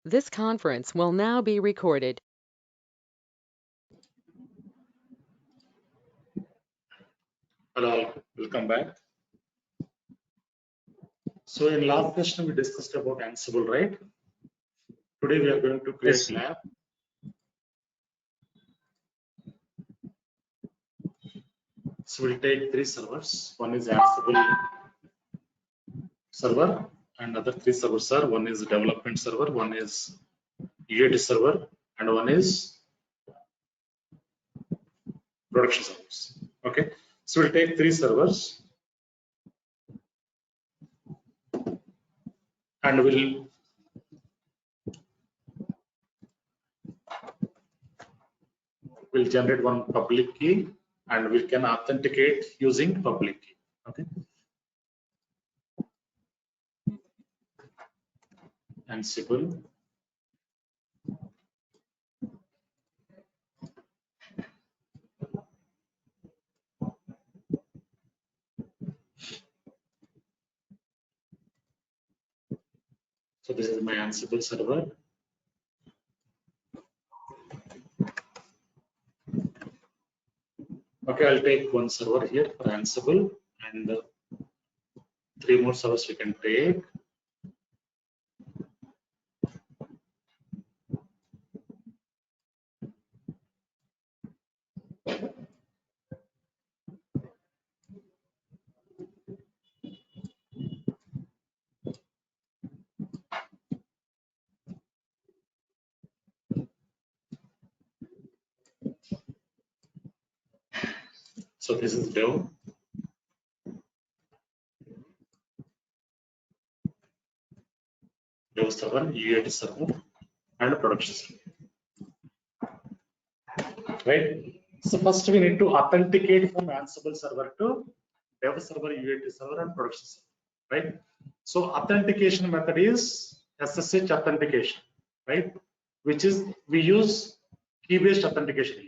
This conference will now be recorded. Hello, welcome back. So in last session we discussed about Ansible, right? Today we are going to create lab. So we'll take 3 servers. One is Ansible server and other 3 servers are, one is development server, one is UAT server and one is production servers. Okay, so we'll take 3 servers and we'll generate one public key and we can authenticate using public key. Okay, Ansible so this is my Ansible server. Okay, I'll take one server here for Ansible and 3 more servers we can take. So this is dev server, UAT server, and production server. Right. So first we need to authenticate from Ansible server to dev server, UAT server, and production server. Right. So authentication method is SSH authentication, right? Which is we use key-based authentication here.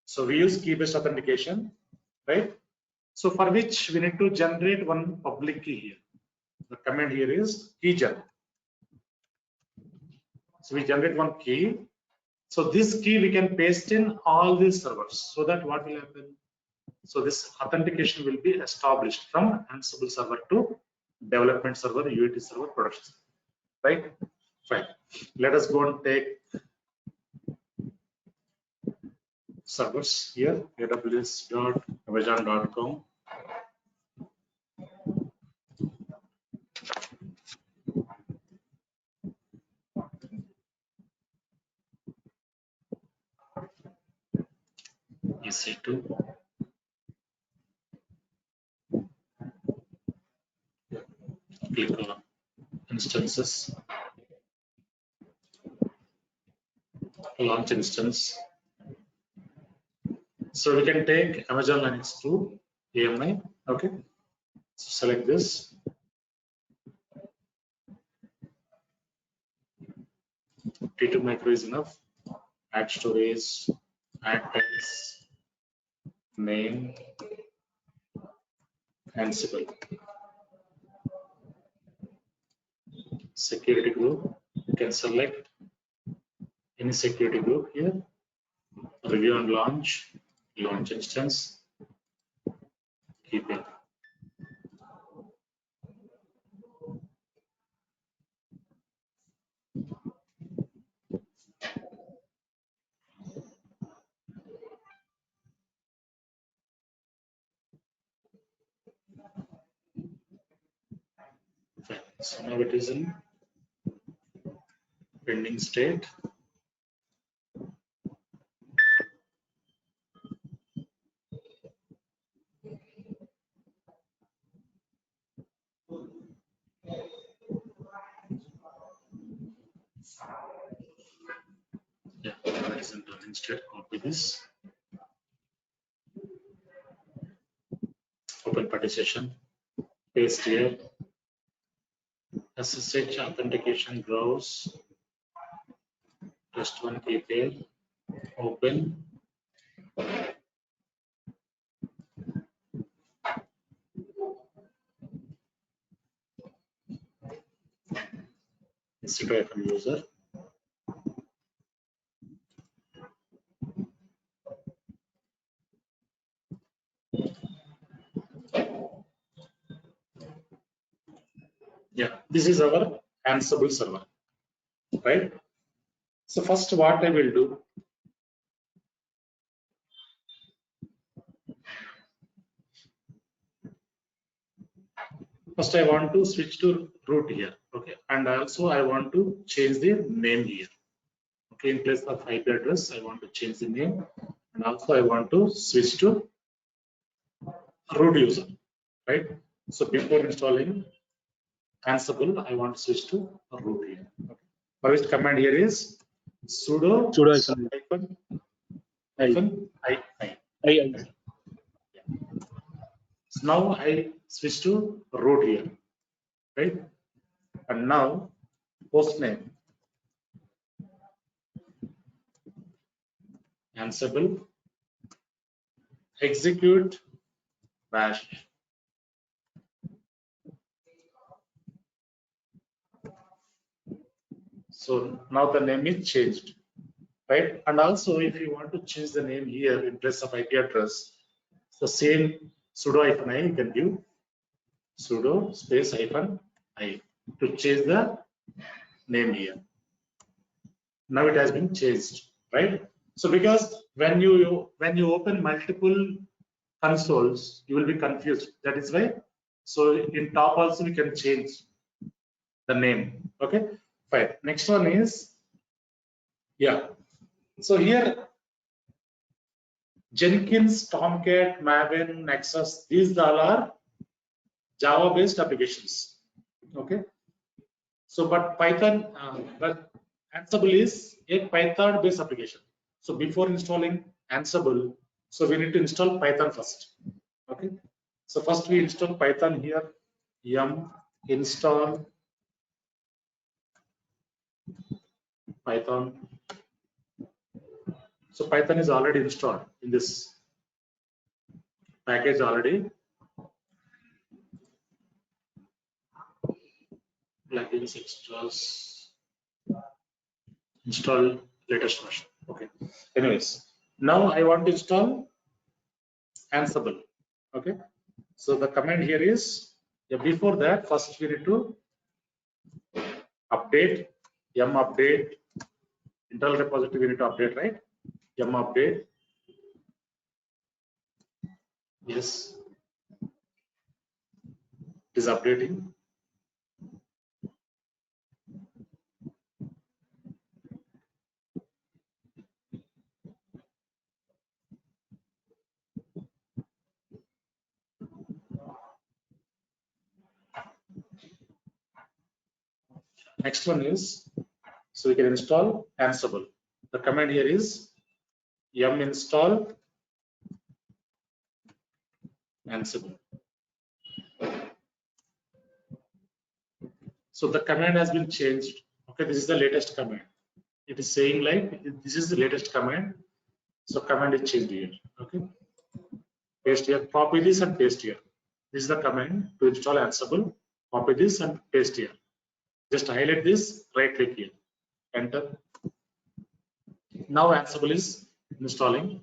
So we use key-based authentication, right? So for which we need to generate one public key here. The command here is keygen. So we generate one key. So this key we can paste in all these servers. So that what will happen? So this authentication will be established from Ansible server to development server, UAT server, production server. Right? Fine. Let us go and take servers here, aws.amazon.com. EC2. Click on instances, launch instance. So we can take Amazon Linux 2 AMI. Okay. So select this. T2 micro is enough. Add storage, add text, name, Ansible. Security group. You can select any security group here. Review and launch instance. Keep it. So now it is in pending state. Yeah, that is in pending state. Copy this. Open partition. Paste here. SSH authentication browse. Test one key pair. Open. sudo user. Yeah, this is our Ansible server, right? So first what I will do, first I want to switch to root here, okay? And also I want to change the name here. Okay, in place of IP address, I want to change the name, and also I want to switch to root user, right? So before installing Ansible, I want to switch to root here. Okay. First command here is sudo hyphen I. So now I switch to root here, right? And now host name Ansible execute bash. So now the name is changed, right? And also if you want to change the name here in place of IP address, the same sudo hyphen I you can give sudo space hyphen I to change the name here. Now it has been changed, right? So because when you open multiple consoles, you will be confused. That is why. So in top also we can change the name. Okay, fine. Next one is, yeah. So here Jenkins, Tomcat, Maven, Nexus, these all are Java-based applications. Okay. So, but Python, but Ansible is a Python-based application. So before installing Ansible, so we need to install Python first. Okay. So first we install Python here. Yum install Python. So Python is already installed in this package already. Plugins installs install latest version. Okay. Anyways, now I want to install Ansible. Okay. So the command here is, yeah, before that, first we need to update yum update internal repository. We need to update, right? Yum update. Yes, it is updating. Next one is, so we can install Ansible. The command here is yum install Ansible. So the command has been changed. Okay, this is the latest command. It is saying like this is the latest command. So command is changed here. Okay, paste here, copy this and paste here. This is the command to install Ansible. Copy this and paste here. Just highlight this, right click here, enter. Now Ansible is installing.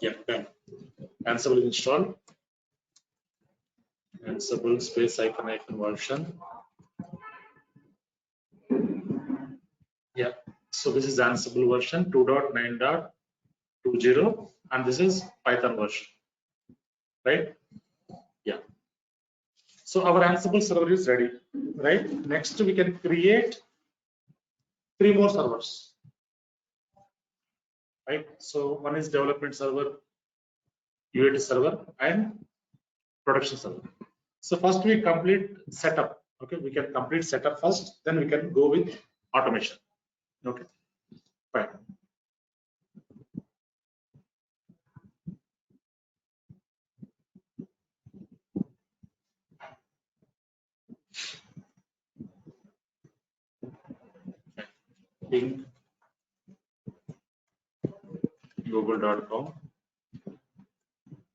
Yeah, done. Ansible is installed. Ansible space hyphen version. Yeah, so this is Ansible version 2.9.20 and this is Python version, right? Yeah. So our Ansible server is ready, right? Next we can create 3 more servers, right? So one is development server, UAT server and production server. So first we complete setup. Okay, we can complete setup first, then we can go with automation. Okay, fine. Ping google.com.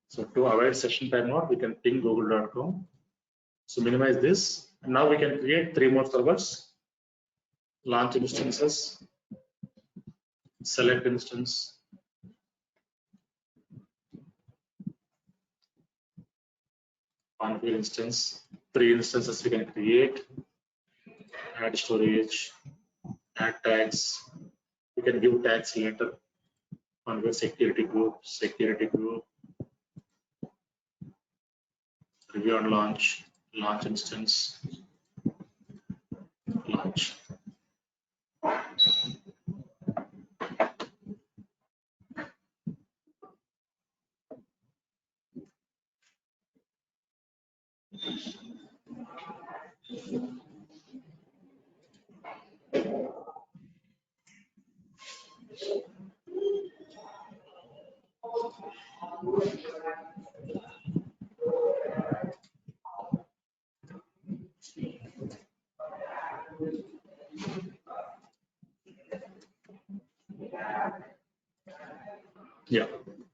So to avoid session timeout, we can ping google.com. So minimize this. And now we can create 3 more servers. Launch instances, select instance, configure instance. 3 instances we can create. Add storage, add tags. We can give tags later. Configure security group, review and launch instance, launch. Yeah,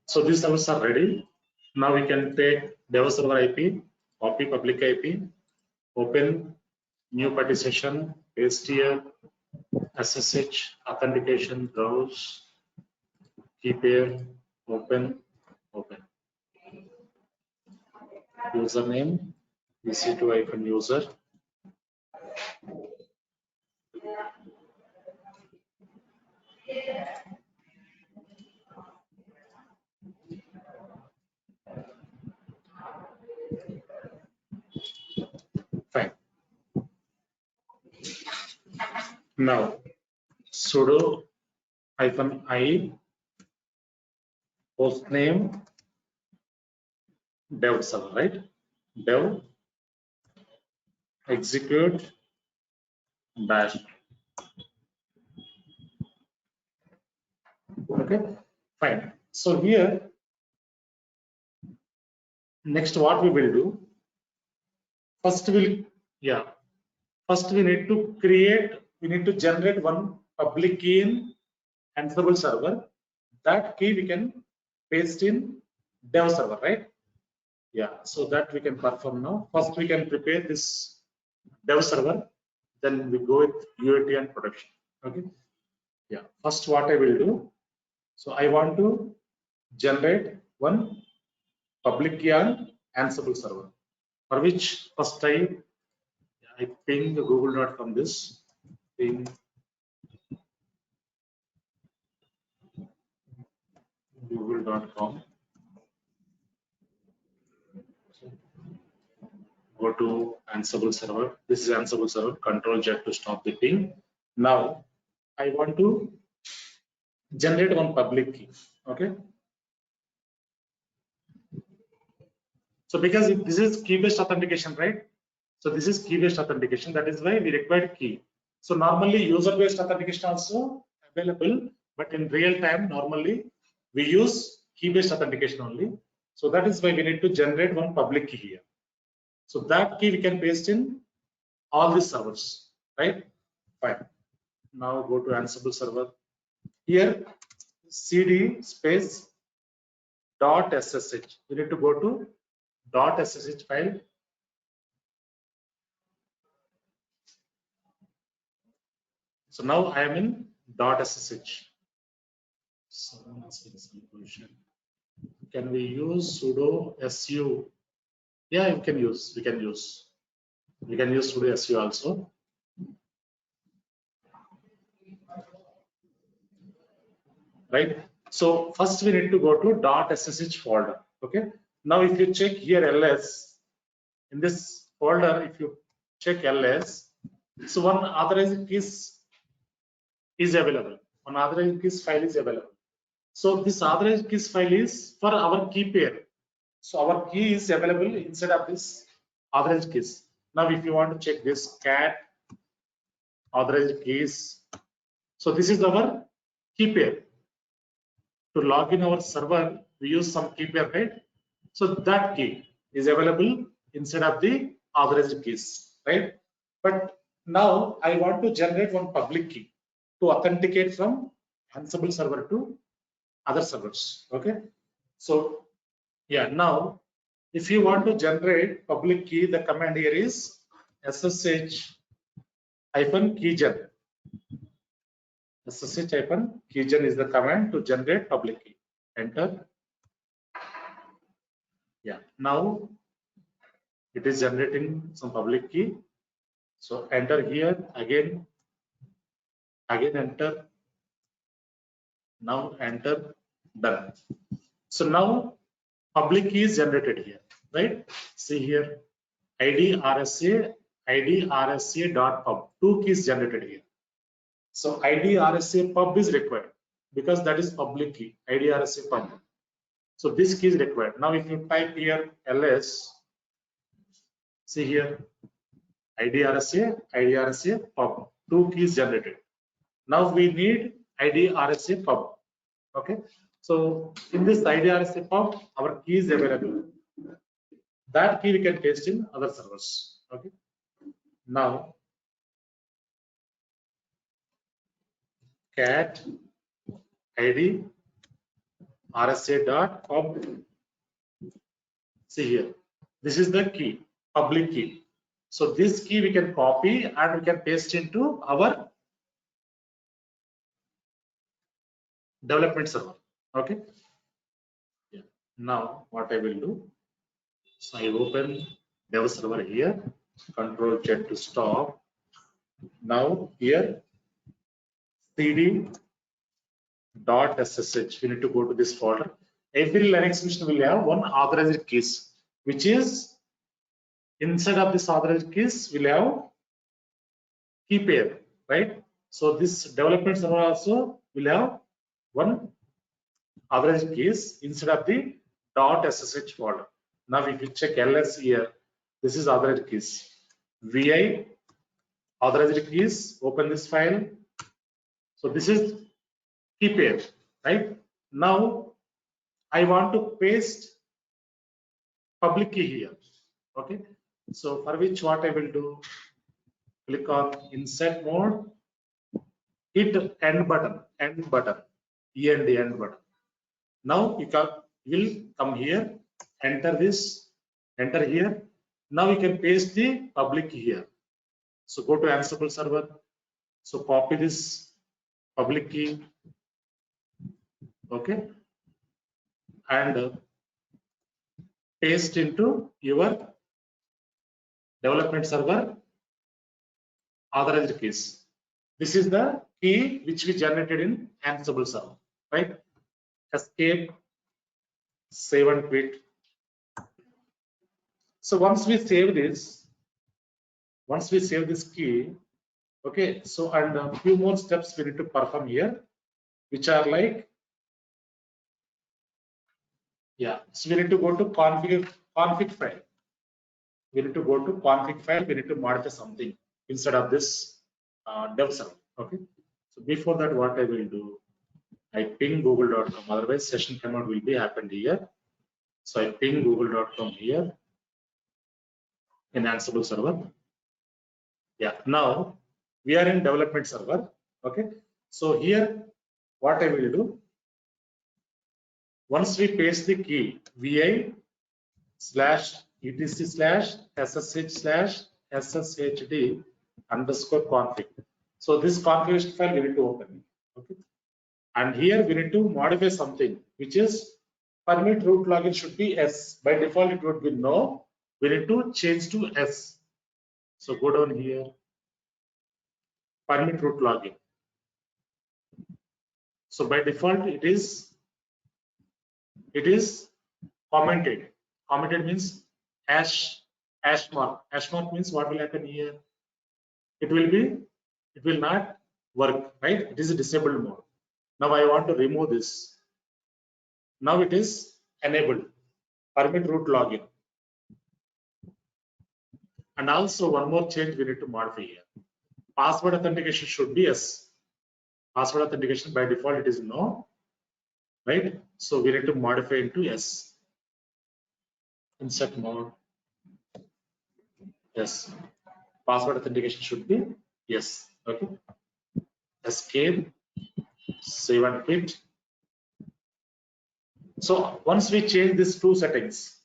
so these servers are ready. Now we can take dev server IP, copy public IP, open new party session, paste here, SSH, authentication, browse, keep here, open. Username, EC2-user. Fine. Now sudo -i hostname dev server, right? Dev execute bash. Okay, fine. So here, next what we will do? First we need to generate one public key in Ansible server. That key we can paste in dev server, right? Yeah, so that we can perform now. First we can prepare this dev server, then we go with UAT and production. Okay. Yeah, first what I will do, so I want to generate one public key on Ansible server, for which first I ping google.com this, ping google.com, go to Ansible server. This is Ansible server, Control Z to stop the ping. Now I want to generate one public key. Okay. So because this is key-based authentication, right? So this is key-based authentication. That is why we require key. So normally user-based authentication also available, but in real time normally we use key-based authentication only. So that is why we need to generate one public key here. So that key we can paste in all these servers, right? Fine. Now go to Ansible server. Here cd space .ssh. We need to go to .ssh file. So now I am in .ssh. Someone asking some question. Can we use sudo su? Yeah, we can use sudo su also. Right. So first we need to go to .ssh folder. Okay. Now if you check here ls, in this folder, if you check ls, so one authorized keys is available. One authorized keys file is available. So this authorized keys file is for our key pair. So our key is available inside of this authorized keys. Now if you want to check this cat authorized keys, so this is our key pair. To log in our server, we use some key pair, right? So that key is available inside of the authorized keys, right? But now I want to generate one public key to authenticate from Ansible server to other servers. Okay. So yeah, now if you want to generate public key, the command here is ssh-keygen. ssh-keygen is the command to generate public key. Enter. Yeah, now it is generating some public key. So enter here again enter. Now enter, done. So now public key is generated here, right? See here, ID RSA dot pub. Two keys generated here. So ID RSA pub is required because that is public key, ID RSA pub. So this key is required. Now if you type here ls, see here ID RSA pub. Two keys generated. Now we need ID RSA pub. Okay. So in this ID RSA pub, our key is available. That key we can paste in other servers. Okay. Now cat ID RSA dot pub. See here, this is the key, public key. So this key we can copy and we can paste into our development server. Okay. Yeah. Now what I will do, so I open dev server here, Control Z to stop. Now here cd dot ssh, we need to go to this folder. Every Linux machine will have one authorized keys, which is inside of this authorized keys will have key pair, right? So this development server also will have one authorized keys inside of the .ssh folder. Now if you check ls here, this is authorized keys. vi authorized keys, open this file. So this is key pair, right? Now I want to paste public key here. Okay. So for which what I will do, click on insert mode, hit end button, end button. Now you will come here, enter this, enter here. Now you can paste the public key here. So go to Ansible server. So copy this public key, okay, and paste into your development server authorized keys. This is the key which we generated in Ansible server, right? Escape, save and quit. So once we save this key, okay, so and a few more steps we need to perform here, which are like, yeah, so we need to go to config file. We need to go to config file. We need to modify something instead of this dev server. Okay. So before that, what I will do, I ping google.com. Otherwise, session command will be happened here. So I ping google.com here in Ansible server. Yeah. Now we are in development server. Okay. So here, what I will do, once we paste the key vi/etc/ssh/sshd_config. So this configuration file we need to open. Okay. And here we need to modify something, which is permit root login should be S. By default, it would be no. We need to change to S. So go down here, permit root login. So by default, it is commented. Commented means hash mark. Hash mark means what will happen here? It will not work, right? It is a disabled mode. Now I want to remove this. Now it is enabled. Permit root login. And also one more change we need to modify here. Password authentication should be yes. Password authentication by default it is no, right? So we need to modify into yes. Insert mode. Yes. Password authentication should be yes. Okay. Escape. Save and quit. So once we change these two settings,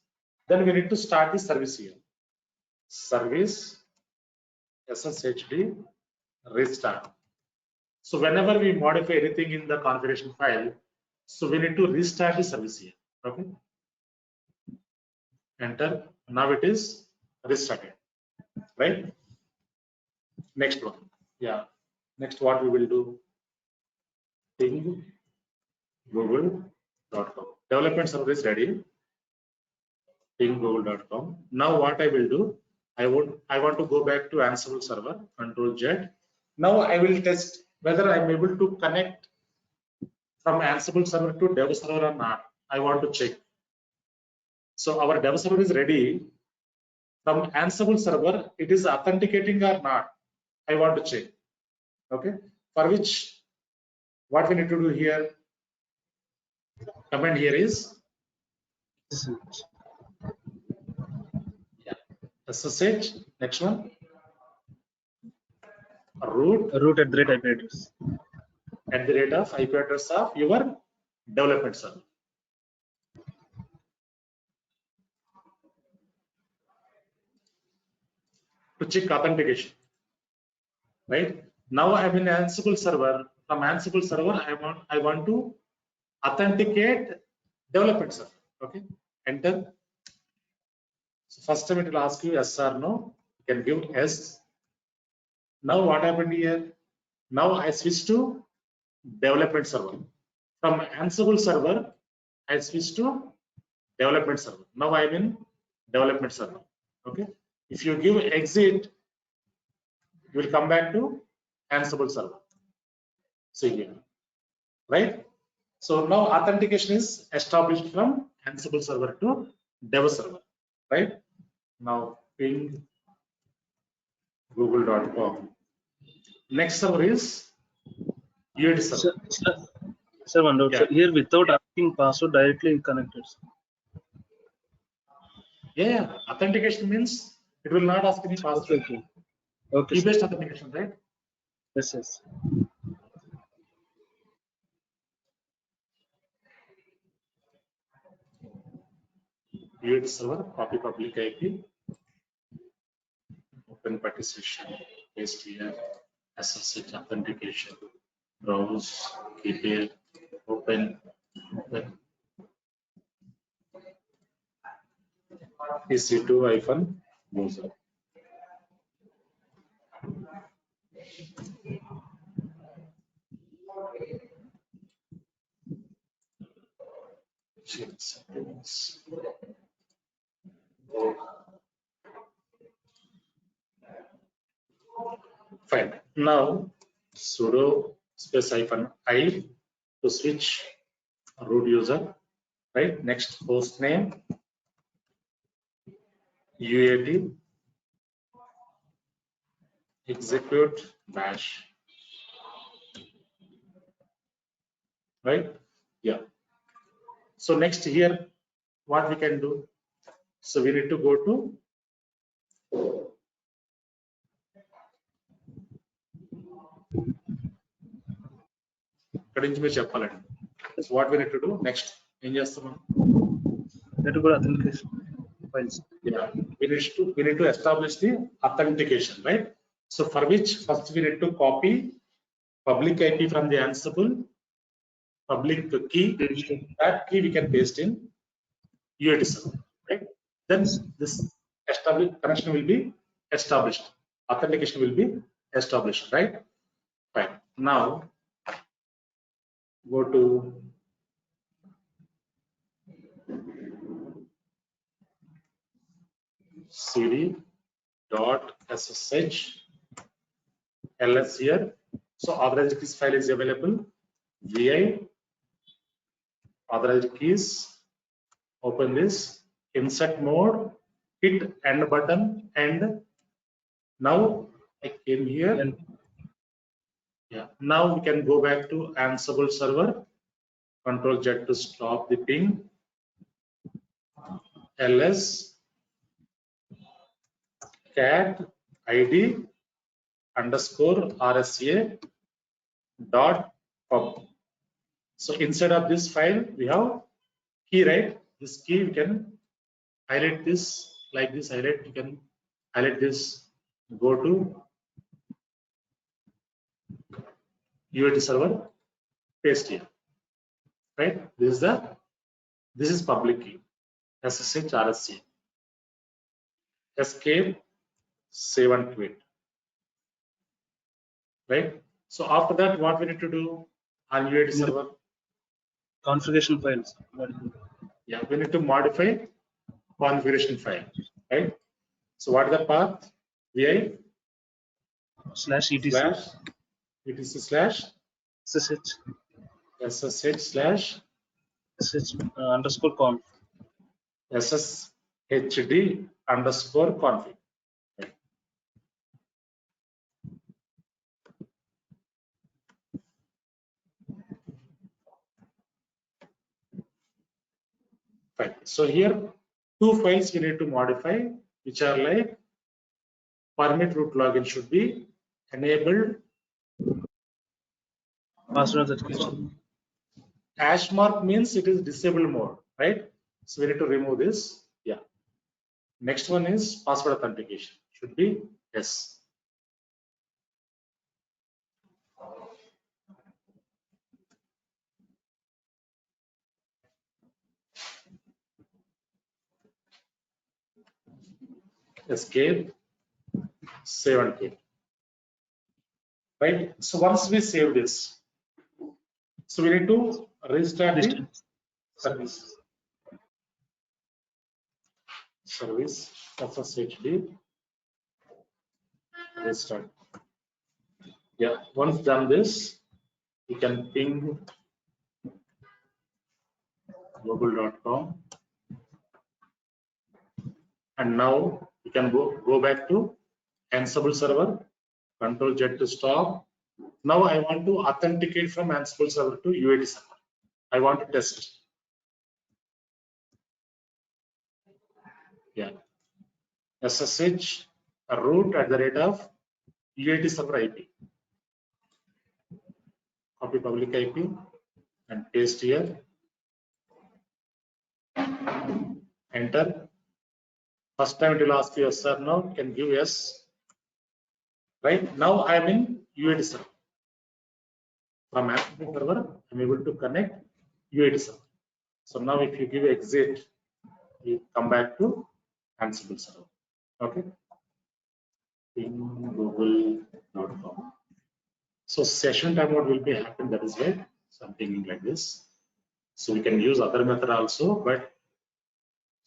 then we need to start the service here. Service SSHD restart. So whenever we modify anything in the configuration file, so we need to restart the service here. Okay. Enter. Now it is restarted. Right. Next one. Yeah. Next, what we will do? Ping google.com. Development server is ready. Ping google.com. Now what I will do? I want to go back to Ansible server. Control Z. Now I will test whether I'm able to connect from Ansible server to dev server or not. I want to check. So our dev server is ready. From Ansible server, it is authenticating or not. I want to check. Okay. For which, what we need to do here? Command here is SSH. Next one. Root at the rate IP address. At the rate of IP address of your development server. To check authentication. Right now I'm in Ansible server. From Ansible server, I want to authenticate development server. Okay, enter. So first time it will ask you yes or no. You can give yes. Now what happened here? Now I switch to development server. From Ansible server, I switch to development server. Now I'm in development server. Okay. If you give exit, you will come back to Ansible server. See here, right? So now authentication is established from Ansible server to dev server, right? Now ping google.com. Next server is UAT server. Sir, one doubt. Yeah. So here without asking password directly connected. Yeah, authentication means it will not ask any password. Okay. Key-based authentication, right? Yes. UAT server, copy public IP, open partition, paste here, SSH authentication, browse, keep here, open. EC2-user. Fine. Now sudo space -i to switch root user. Right. Next host name UAT execute bash. Right. Yeah. So next here, what we can do? So we need to go to చెప్పాలండి. So what we need to do next? ఏం చేస్తాం? Authentication files. Yeah, we need to establish the authentication, right? So for which first we need to copy public IP from the Ansible public key. That key we can paste in UAT server, right? Then this connection will be established. Authentication will be established, right? Fine. Now go to cd.ssh ls here. So authorized keys file is available. Vi authorized keys. Open this. Insert mode. Hit end button and Now I came here. And Yeah. Now we can go back to Ansible server. Control Z to stop the ping. ls cat id underscore rsa dot pub. So inside of this file, we have key, right? This key, we can highlight this like this, highlight, you can highlight this, go to UAT server, paste here, right? This is public key, SSH RSA. Escape, save and quit, right? So after that, what we need to do on UAT server? configuration files. Yeah, we need to modify configuration file, right? So what is the path? vi Slash etc slash etc slash ssh ssh slash sh underscore conf. sshd underscore config. Fine. So here two files we need to modify, which are like permit root login should be enabled. Password authentication. Hash mark means it is disabled mode, right? So we need to remove this. Yeah. Next one is password authentication. Should be yes. Escape, save and quit. Right. So once we save this, so we need to restart the service. Service SSHD restart. Yeah. Once done this, you can ping google.com, and now you can go back to Ansible server. Control Z to stop. Now I want to authenticate from Ansible server to UAT server. I want to test. Yeah. SSH root at the rate of UAT server IP. Copy public IP and paste here. Enter. First time it will ask you yes or no. You can give yes. Right now I am in UAT server. From Ansible server, I am able to connect UAT server. So now if you give exit, you come back to Ansible server. Okay. Google.com. So session timeout will be happen. That is why something like this. So we can use other method also, but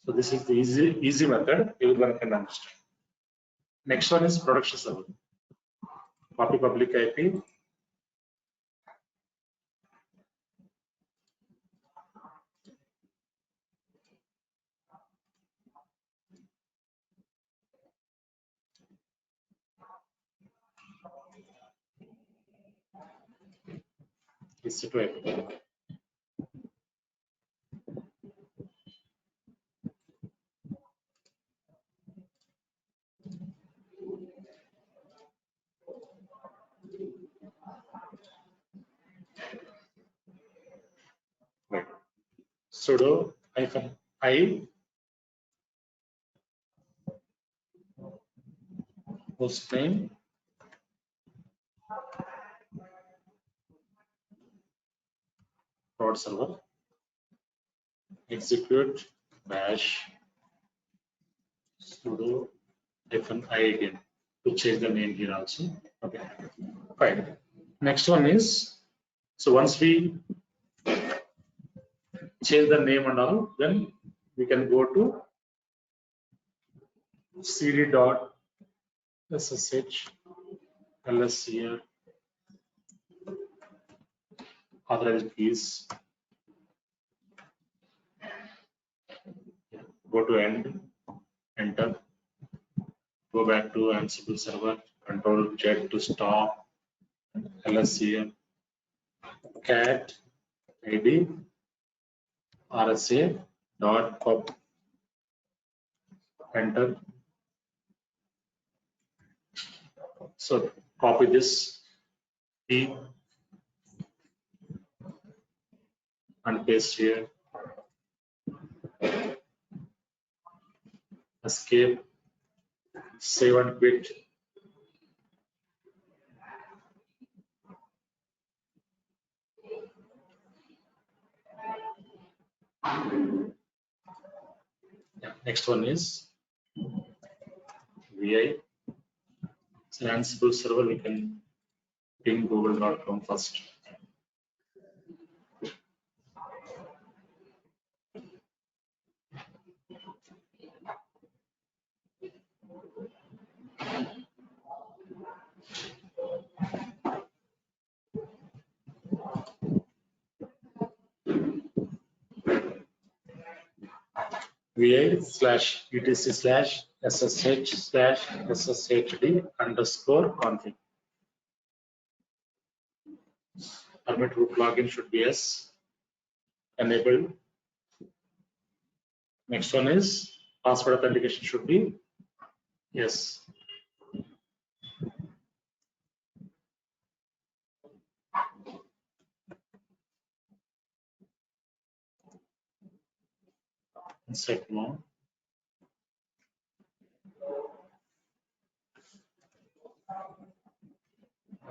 so this is the easy method. Everyone can understand. Next one is production server. Copy public IP. EC2 IP. Right. Sudo -i hostname prod server execute bash sudo -i again to change the name here also. Okay, fine. Next one is, so once we change the name and all, then we can go to cd.ssh ls here, authorized keys, go to end, enter, Go back to Ansible server, Control Z to stop, LSCM, cat ID RSA dot pub, enter. So copy this key and paste here. Escape, save and quit. Yeah, next one is VI. So Ansible server, we can ping google.com first. VI slash etc slash SSH slash SSHD underscore config. Permit root login should be yes. Enabled. Next one is password authentication should be yes. Set mode.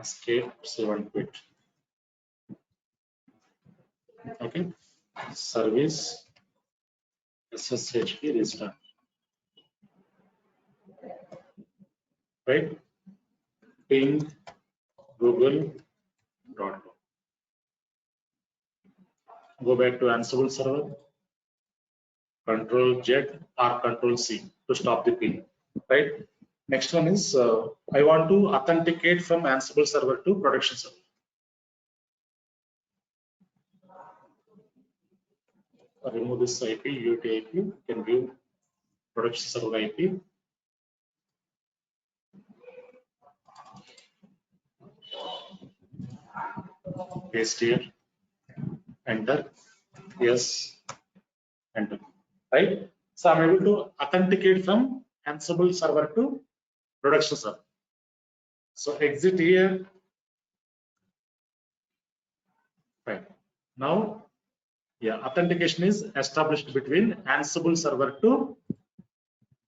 Escape, save and quit. Okay. Service SSHD restart. Right. Ping google.com. Go back to Ansible server. Control Z or Control C to stop the ping. Right. Next one is I want to authenticate from Ansible server to production server. Remove this IP, UT IP, you can give production server IP. Paste here, enter, yes, enter, right? So I'm able to authenticate from Ansible server to production server. So exit here, right? Now, yeah, authentication is established between Ansible server to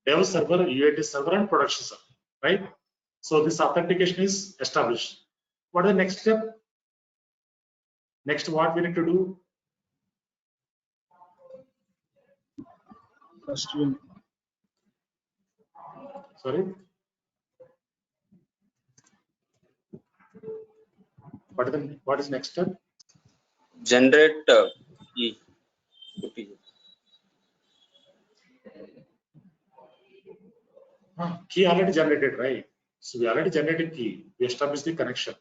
dev server, UAT server, and production server, right? So this authentication is established. What is the next step? Next, what we need to do? First we Sorry. What is next step? Generate key. Key already generated, right? So we already generated key. We established the connection.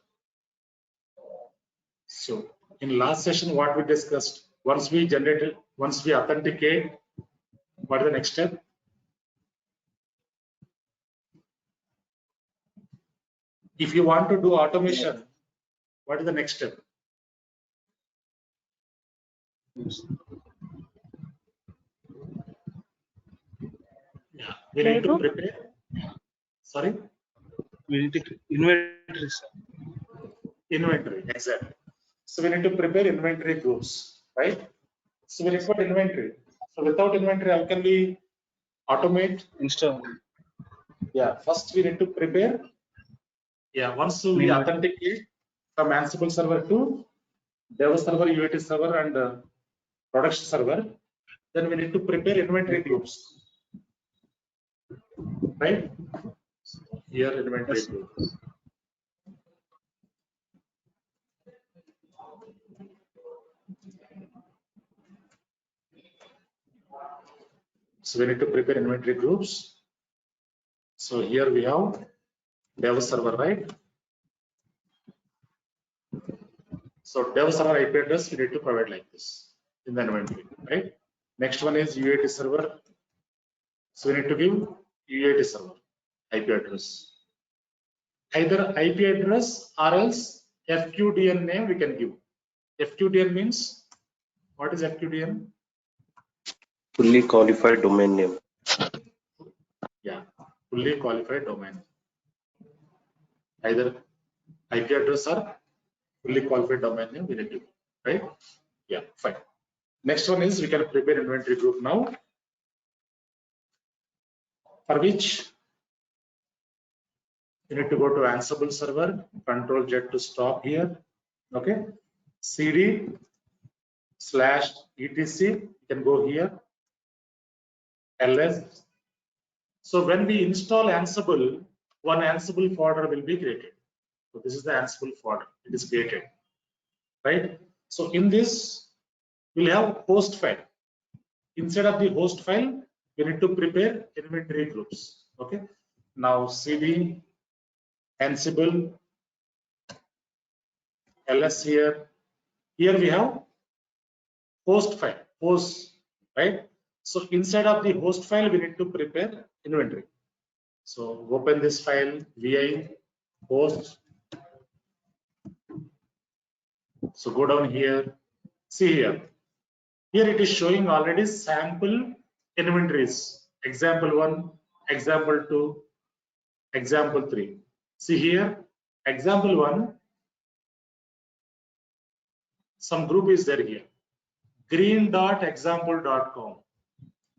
So in last session, what we discussed, once we authenticate, what is the next step? If you want to do automation, what is the next step? Yeah, we need to prepare. Sorry? we need to inventory, sir. Inventory, exactly. So we need to prepare inventory groups, right? So we require inventory. So without inventory, how can we automate? Install. Yeah, first we need to prepare. Yeah, once we authenticate from Ansible server to dev server, UAT server, and production server, then we need to prepare inventory groups, right? Here inventory groups. So we need to prepare inventory groups. So here we have dev server, right? So dev server IP address we need to provide like this in the inventory, right? Next one is UAT server. So we need to give UAT server IP address. Either IP address or else FQDN name we can give. FQDN means, what is FQDN? Fully qualified domain name. Yeah, fully qualified domain. Either IP address or fully qualified domain name we need to give, right? Yeah, fine. Next one is we can prepare inventory group now, for which you need to go to Ansible server, Control Z to stop here. Okay, CD/etc. You can go here, ls. So when we install Ansible, one Ansible folder will be created. So this is the Ansible folder. It is created, right? So in this, we'll have host file. Inside of the host file, we need to prepare inventory groups. Okay. Now CD Ansible ls here. Here we have host file, host, right? So inside of the host file, we need to prepare inventory. So open this file, vi host. So go down here, see here. Here it is showing already sample inventories. Example 1, example 2, example 3. See here, example 1, some group is there here. green.example.com.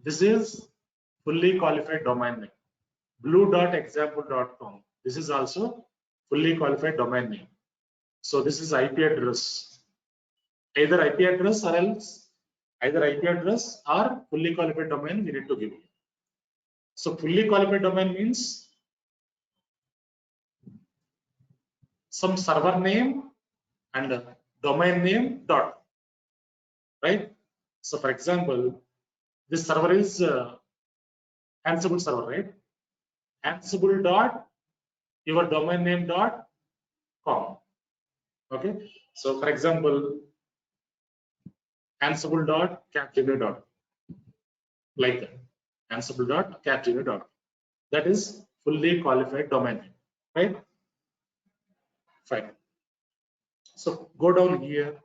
This is fully qualified domain name. blue.example.com. This is also fully qualified domain name. So this is IP address. Either IP address or else either IP address or fully qualified domain we need to give. So fully qualified domain means some server name and domain name dot, right? So for example, this server is Ansible server, right? Ansible dot your domain name dot com. Okay. So for example, Ansible dot capgemini dot, like that. Ansible dot capgemini dot. That is fully qualified domain name, right? Fine. So go down here.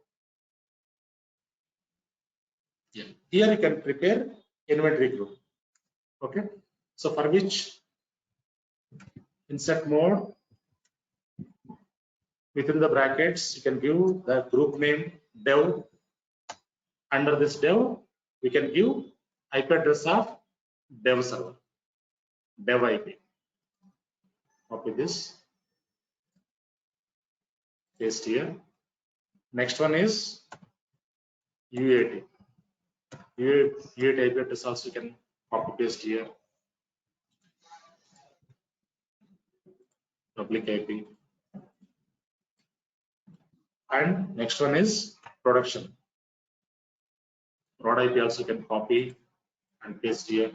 Yeah. Here you can prepare inventory group. Okay. So for which insert mode, within the brackets you can give the group name dev. Under this dev we can give IP address of dev server, dev IP. Copy this, paste here. Next one is UAT. UAT IP address also you can copy paste here. Public IP. And next one is production. Prod IP also you can copy and paste here.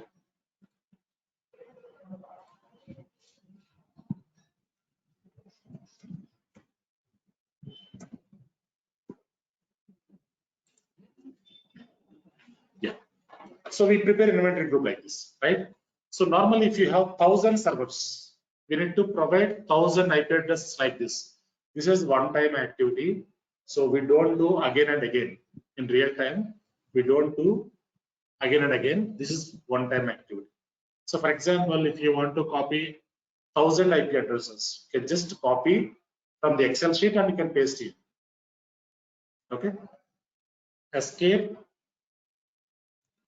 Yeah. So we prepare inventory group like this, right? So normally if you have 1,000 servers, we need to provide 1,000 IP addresses like this. This is one-time activity. So we don't do again and again in real time. We don't do again and again. This is one-time activity. So for example, if you want to copy 1,000 IP addresses, you can just copy from the Excel sheet and you can paste it. Okay. Escape,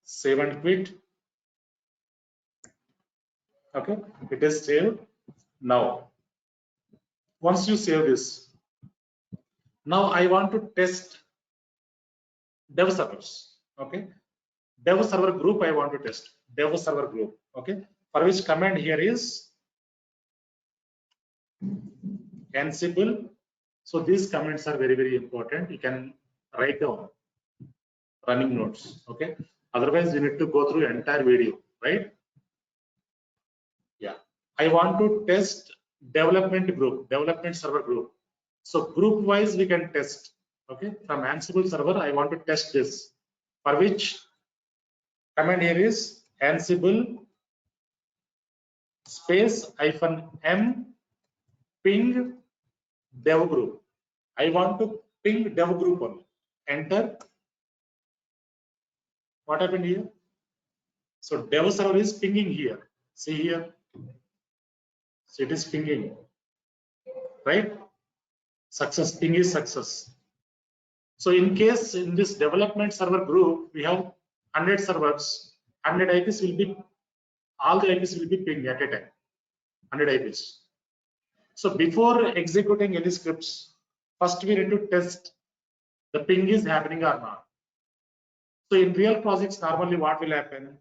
save and quit. Okay, it is saved. Now, once you save this, now I want to test dev servers. Okay, dev server group I want to test. Dev server group. Okay, for which command here is Ansible. So these commands are very, very important. You can write down running notes. Okay, otherwise you need to go through entire video, right? Yeah, I want to test development group, development server group. So group wise we can test. Okay, from Ansible server I want to test this, for which command here is Ansible space -m ping dev group. I want to ping dev group only. Enter. What happened here? So dev server is pinging here. See here. So it is pinging, right? Success, ping is success. So in case in this development server group, we have 100 servers, 100 IPs will be, all the IPs will be pinged at a time, 100 IPs. So before executing any scripts, first we need to test the ping is happening or not. So in real projects, normally what will happen?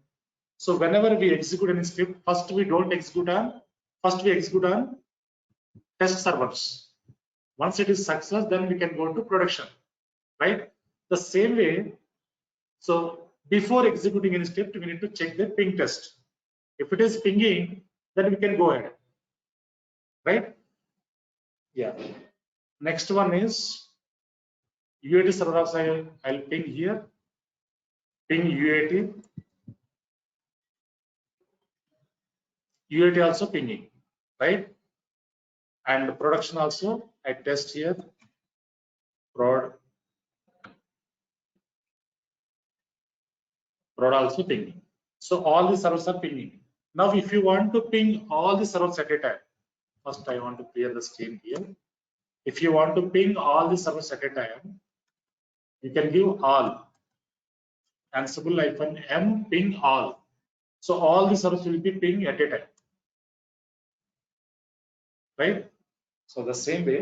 So whenever we execute any script, first we execute on test servers. Once it is success, then we can go to production, right? The same way, so before executing any script, we need to check the ping test. If it is pinging, then we can go ahead, right? Yeah. Next one is UAT server also. I'll ping here, ping UAT. UAT also pinging, right? And production also, I test here, prod also pinging. So all the servers are pinging. Now, if you want to ping all the servers at a time, first I want to clear the screen here. If you want to ping all the servers at a time, you can give all, Ansible -m ping all. So all the servers will be pinged at a time, right? So the same way,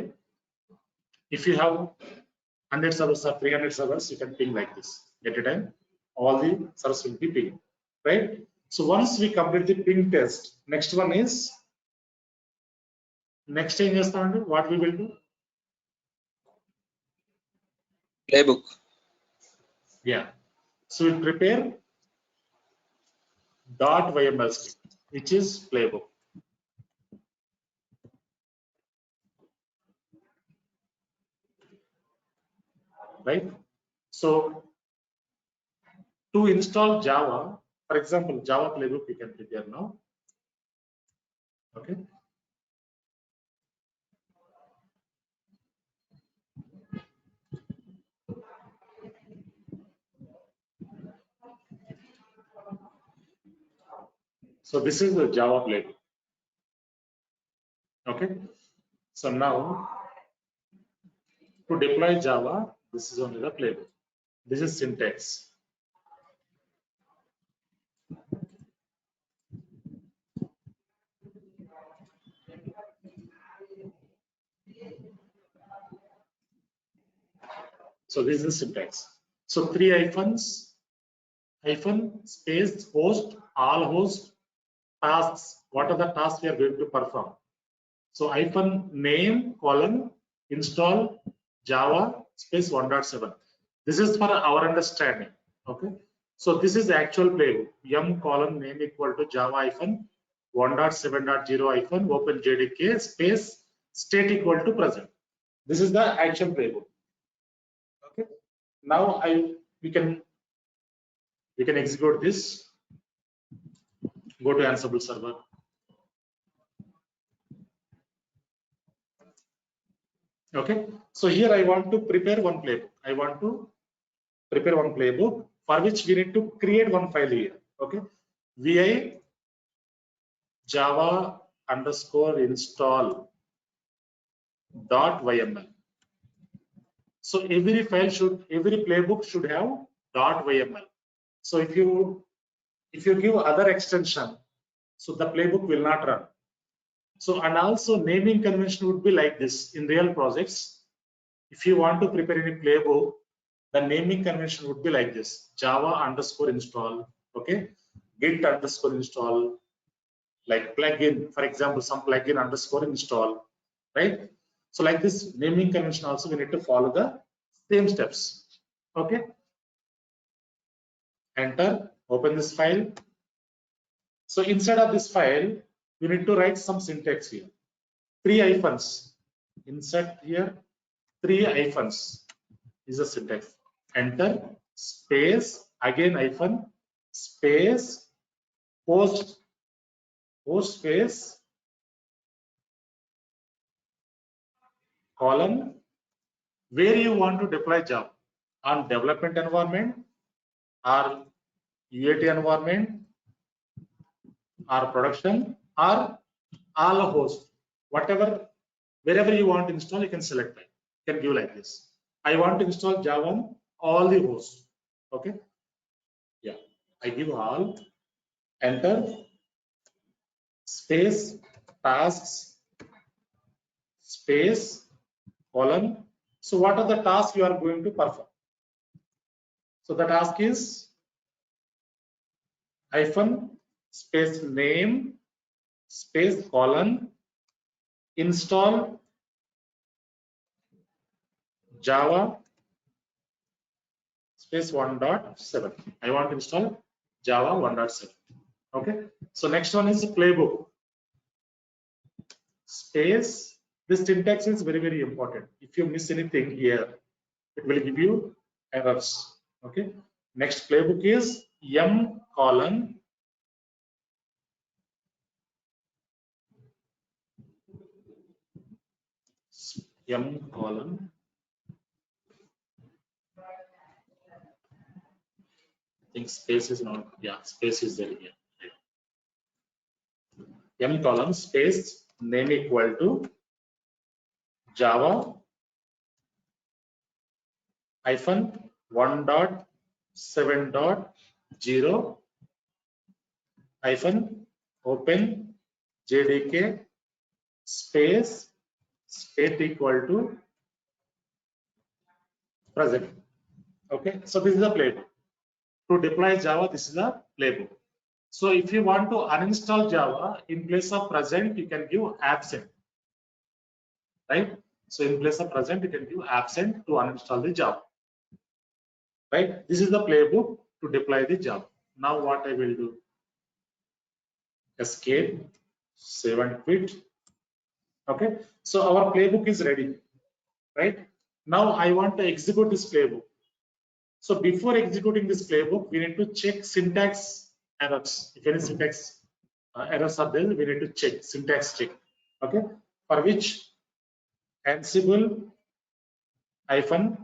if you have 100 servers or 300 servers, you can ping like this at a time. All the servers will be pinged, right? So once we complete the ping test, next one is next thing is what we will do. Playbook. Yeah. So we'll prepare .yml script, which is playbook. Right? So to install Java, for example, Java playbook we can prepare now. Okay. So this is the Java playbook. Okay. So now to deploy Java, this is only the playbook. This is syntax. So this is syntax. So 3 hyphens, hyphen space host, all host, tasks. What are the tasks we are going to perform? So hyphen name colon install Java space 1.7. This is for our understanding. Okay. So this is the actual playbook. M colon name equal to Java hyphen 1.7.0 hyphen open JDK space state equal to present. This is the actual playbook. Okay. Now we can execute this. Go to Ansible server. Okay, so here I want to prepare one playbook. I want to prepare one playbook for which we need to create one file here. Okay, vi java underscore install .yml. So every playbook should have .yml. So if you give other extension, so the playbook will not run. So and also naming convention would be like this in real projects. If you want to prepare any playbook, the naming convention would be like this: Java underscore install, okay, Git underscore install, like plugin, for example, some plugin underscore install, right? So like this naming convention also we need to follow the same steps. Okay. Enter, open this file. So inside of this file, you need to write some syntax here. 3 hyphens. Insert here 3 hyphens is the syntax. Enter, space, again hyphen, space, post host space colon where you want to deploy Java, on development environment or UAT environment or production or all host, whatever, wherever you want to install, you can select that. You can give like this. I want to install Java on all the hosts. Okay. Yeah. I give all, enter, space, tasks, space, colon. So what are the tasks you are going to perform? So the task is hyphen space name space colon install Java space 1.7. I want to install Java 1.7. Okay. So next one is playbook space. This syntax is very, very important. If you miss anything here, it will give you errors. Okay. Next playbook is m colon I think space is not, yeah, space is there here. M colon space name equal to Java hyphen 1.7.0 hyphen open JDK space state equal to present. Okay, so this is the playbook. To deploy Java, this is the playbook. So if you want to uninstall Java, in place of present, you can give absent. Right? So in place of present, you can give absent to uninstall the Java. Right? This is the playbook to deploy the Java. Now what I will do? Escape, save and quit. Okay. So our playbook is ready. Right? Now I want to execute this playbook. So before executing this playbook, we need to check syntax errors. If any syntax errors are there, we need to check syntax check. Okay. For which Ansible hyphen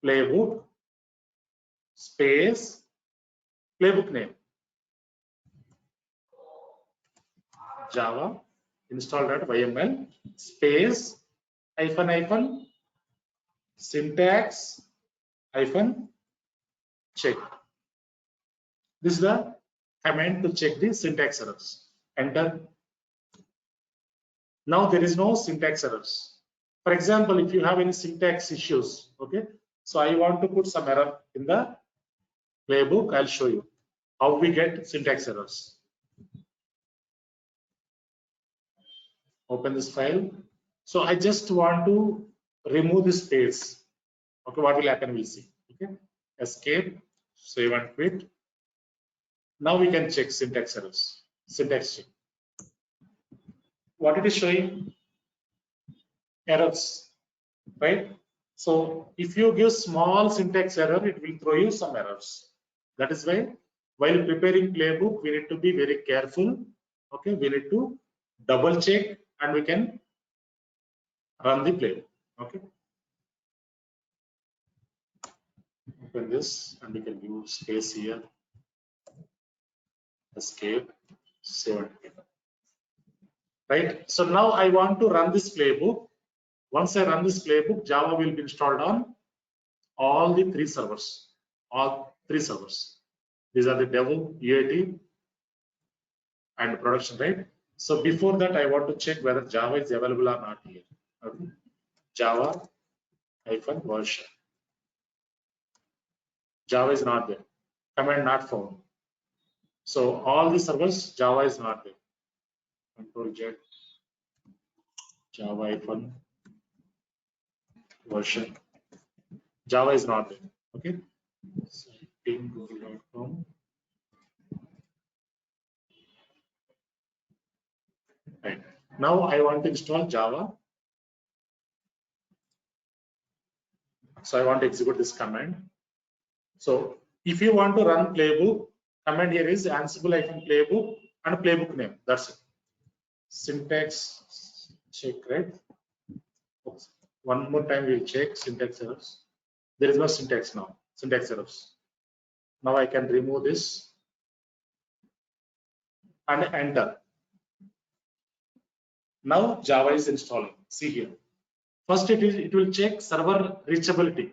playbook space playbook name Java install.yml space hyphen syntax hyphen check. This is the command to check the syntax errors. Enter. Now there is no syntax errors. For example, if you have any syntax issues, okay, so I want to put some error in the playbook. I'll show you how we get syntax errors. Open this file. So I just want to remove this space. Okay, what will happen? We'll see. Okay, escape, save and quit. Now we can check syntax errors. Syntax check. What it is showing? Errors, right? So if you give small syntax error, it will throw you some errors. That is why while preparing playbook, we need to be very careful. Okay, we need to double check and we can run the playbook. Okay. Open this and we can use space here. Escape, save and quit. Right. So now I want to run this playbook. Once I run this playbook, Java will be installed on all the three servers. All three servers. These are the dev, UAT, and production, right? So before that, I want to check whether Java is available or not here. Okay. Java hyphen version. Java is not there. Command not found. So all the servers, Java is not there. Control Z. Java hyphen version. Java is not there. Okay. So ping google.com. Right. Now I want to install Java. So I want to execute this command. So if you want to run playbook, command here is Ansible hyphen playbook and playbook name. That's it. Syntax check, right? Oops. One more time we'll check syntax errors. There is no syntax now. Syntax errors. Now I can remove this and enter. Now Java is installing. See here. First it will check server reachability,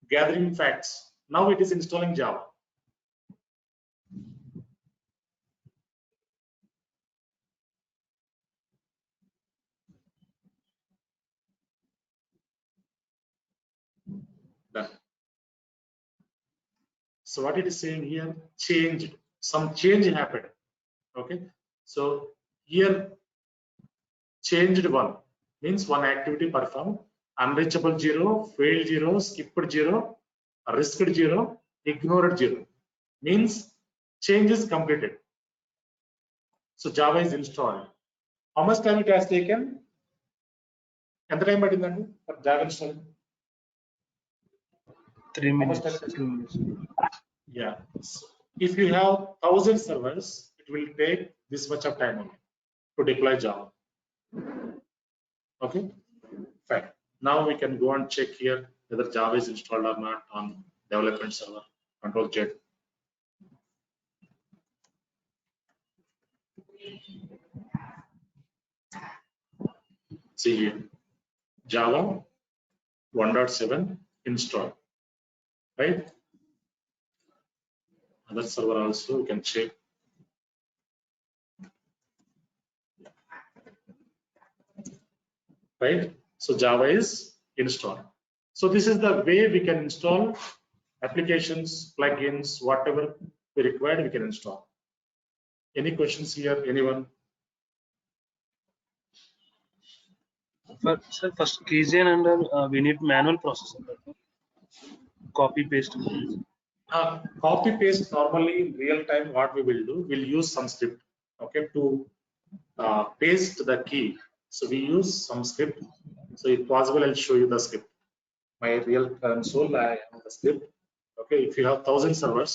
gathering facts. Now it is installing Java. Done. So what it is saying here, changed. Some change happened. Okay. So here changed one means one activity performed. Unreachable 0, failed 0, skipped 0, risked 0, ignored 0 means change is completed. So Java is installed. How much time it has taken? ఎంత time పట్టిందండి Java install? 3 minutes. 2 minutes. Yeah. So if you have 1000 servers, it will take this much of time only to deploy Java. Okay, fine. Now we can go and check here whether Java is installed or not on development server. Control Z. See here, Java 1.7 install, right? Other server also we can check. Right? So Java is installed. So this is the way we can install applications, plugins, whatever we require, we can install. Any questions here? Anyone? Sir, first keygen under we need manual process. Copy paste. Copy paste normally in real time. What we will do? We'll use some script. Okay, to paste the key. So we use some script. So if possible, I'll show you the script. My real console, I have the script. Okay, if you have 1000 servers,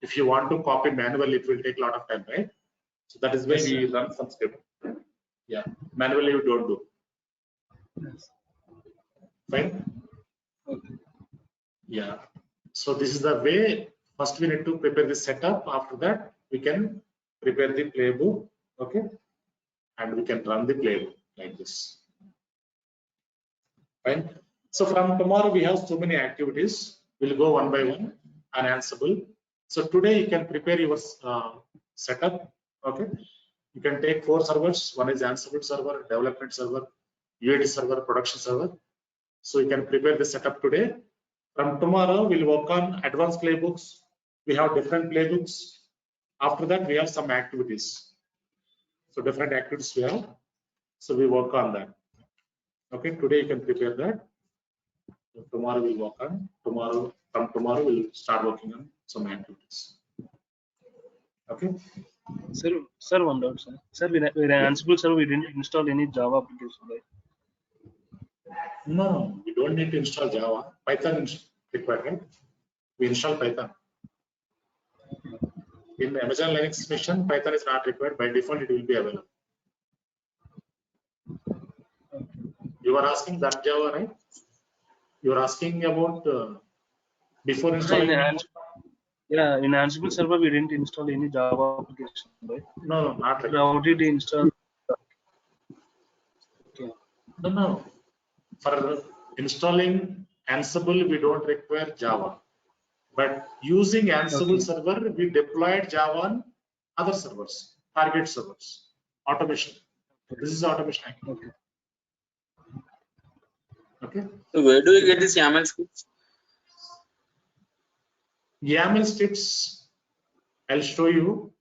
if you want to copy manually, it will take a lot of time, right? So that is why Yes, we run some script. Yeah, manually you don't do. Yes. Fine. Okay. Yeah. So this is the way. First, we need to prepare the setup. After that, we can prepare the playbook. Okay, and we can run the playbook like this. Fine. So from tomorrow, we have so many activities. We'll go one by one and Ansible. So today you can prepare your setup. Okay, you can take 4 servers. One is Ansible server, development server, UAT server, production server. So you can prepare the setup today. From tomorrow, we'll work on advanced playbooks. We have different playbooks. After that, we have some activities. So different activities we have. So we work on that. Okay, today you can prepare that. Tomorrow we'll work on. From tomorrow we'll start working on some activities. Okay. Sir, one doubt, sir. Sir, with Ansible server, we didn't install any Java application, right? No, we don't need to install Java. Python is required, right? We install Python. In Amazon Linux machine, Python is not required. By default, it will be available. You are asking that Java, right? You are asking about before installing. Yeah, in Ansible server, we didn't install any Java application, right? No, not like How did we install? Okay. No. For installing Ansible, we don't require Java. But using Ansible server, we deployed Java on other servers, target servers, automation. This is automation. Okay. So where do you get this YAML scripts? YAML scripts, I'll show you.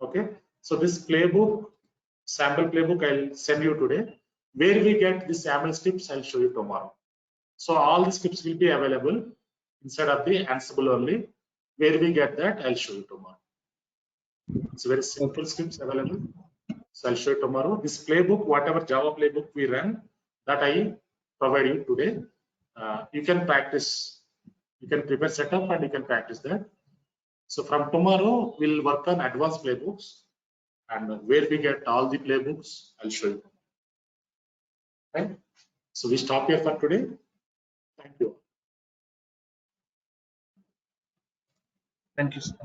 Okay. So this playbook, sample playbook, I'll send you today. Where we get this YAML scripts, I'll show you tomorrow. So all the scripts will be available inside of the Ansible only. Where we get that, I'll show you tomorrow. It's very simple scripts available. So I'll show you tomorrow. This playbook, whatever Java playbook we run, that I provide you today. You can practice. You can prepare setup and you can practice that. So from tomorrow, we'll work on advanced playbooks. and where we get all the playbooks, I'll show you. Right? So we stop here for today. Thank you. Thank you, sir.